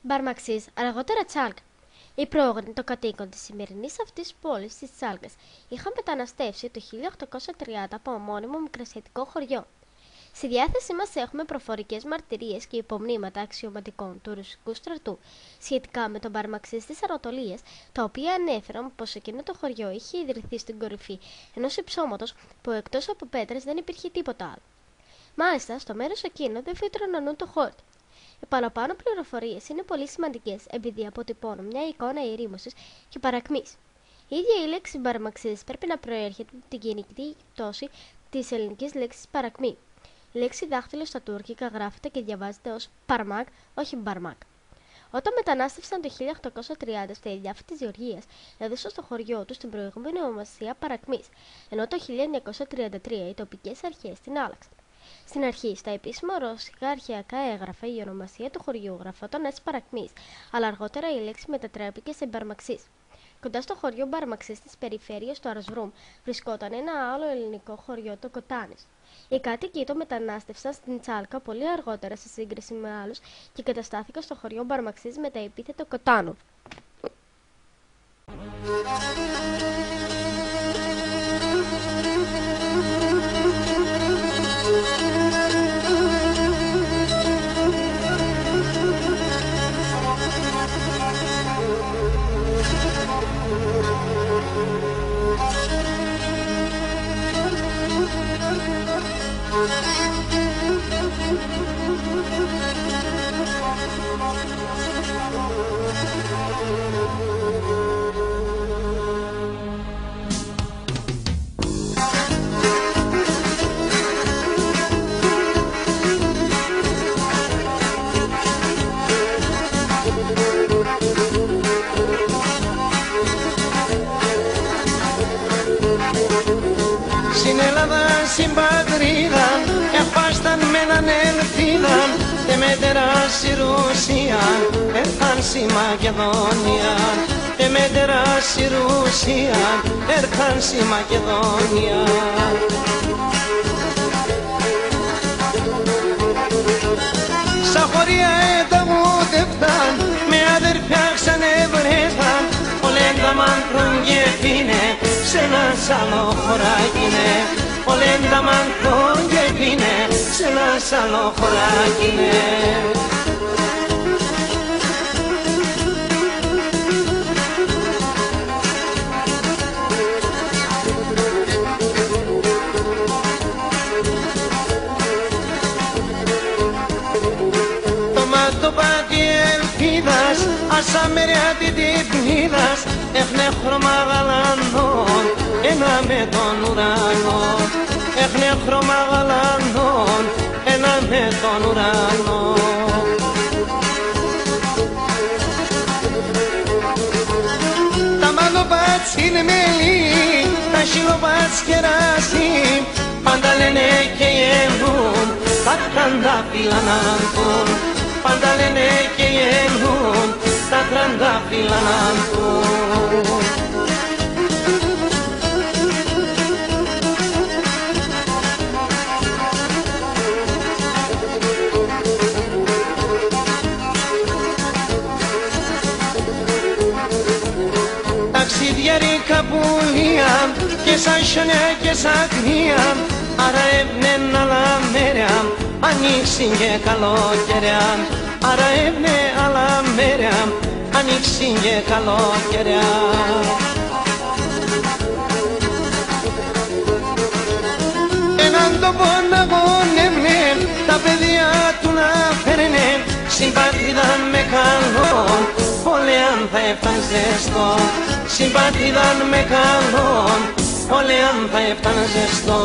Μπαρμαξής, αργότερα Τσάλκα. Οι πρόγονοι των κατοίκων της σημερινής αυτής πόλης της Τσάλκας είχαν μεταναστεύσει το 1830 από ομώνυμο μικρασιατικό χωριό. Στη διάθεσή μας έχουμε προφορικές μαρτυρίες και υπομνήματα αξιωματικών του ρωσικού στρατού σχετικά με τον Μπαρμαξής της Ανατολίας, τα οποία ανέφεραν πως εκείνο το χωριό είχε ιδρυθεί στην κορυφή ενός υψώματος που εκτός από πέτρες δεν υπήρχε τίποτα άλλο. Μάλιστα, στο μέρος εκείνο δεν φύτρωναν το χόρτο. Οι παραπάνω πληροφορίες είναι πολύ σημαντικές επειδή αποτυπώνουν μια εικόνα ερήμωσης και παρακμής. Η ίδια η λέξη Μπαρμαξής πρέπει να προέρχεται από την γενική πτώση της ελληνικής λέξης παρακμή. Η λέξη δάχτυλο στα τουρκικά γράφεται και διαβάζεται ως Παρμάκ, όχι Μπαρμάκ. Όταν μετανάστευσαν το 1830 στα Ηλιάφη της Γεωργίας, έδωσαν στο χωριό τους την προηγούμενη ονομασία Παρακμής, ενώ το 1933 οι τοπικές αρχές την άλλαξαν. Στην αρχή, στα επίσημα ρωσικά αρχαιακά έγγραφα, η ονομασία του χωριού γραφόταν ως Παρακμής, αλλά αργότερα η λέξη μετατράπηκε σε Μπαρμαξής. Κοντά στο χωριό Μπαρμαξής της περιφέρειας του Αρσβρούμ βρισκόταν ένα άλλο ελληνικό χωριό, το Κοτάνης. Οι κάτοικοι το μετανάστευσαν στην Τσάλκα πολύ αργότερα σε σύγκριση με άλλους και καταστάθηκαν στο χωριό Μπαρμαξής με τα επίθετο Κοτάνου. Στην Ελλάδα, στην πατρίδα, εφάσταν με έναν ελπίδα και μετερά στη Ρουσία, έρχαν στη Μακεδόνια. Και μετερά στη Ρουσία, έρχαν στη Μακεδόνια. Στα χωρία εταγούδευταν, με αδερφιά ξανεβρέθαν, ολέντα μάνθρων και πίνε, σε ένα άλλο χωράκινε. Ολέντα μάνθρων και πίνε, σε ένα άλλο χωράκινε. Το πάτι ελπίδας, ασαμεριάτη τυπνίδας, έχνε χρώμα γαλανών, ένα με τον ουρανό. Έχνε χρώμα γαλανών, ένα με τον ουρανό. Τα μαλλοπάτς είναι μελί, τα χιλοπάτς κεράσι, πάντα λένε και γελούν, τα τραντάφυλλα να μπουν. Πάντα λένε και γελούν, τα τραντάφυλλα να μπουν. Ταξιδιάρικα πουλία και σαν χιόνια και σαν κρύα, άρα έβνεν άλλα μέρια, ανοίξει και καλοκαιριά. Άρα έβνε άλλα μέρια, ανοίξει και καλοκαιριά. Έναν τόπο να γονεύνε, τα παιδιά του να φέρνε, στην πατρίδα με καλόν, όλε αν θα έφταν ζεστό. Στην πατρίδα με καλόν, όλε αν θα έφταν ζεστό.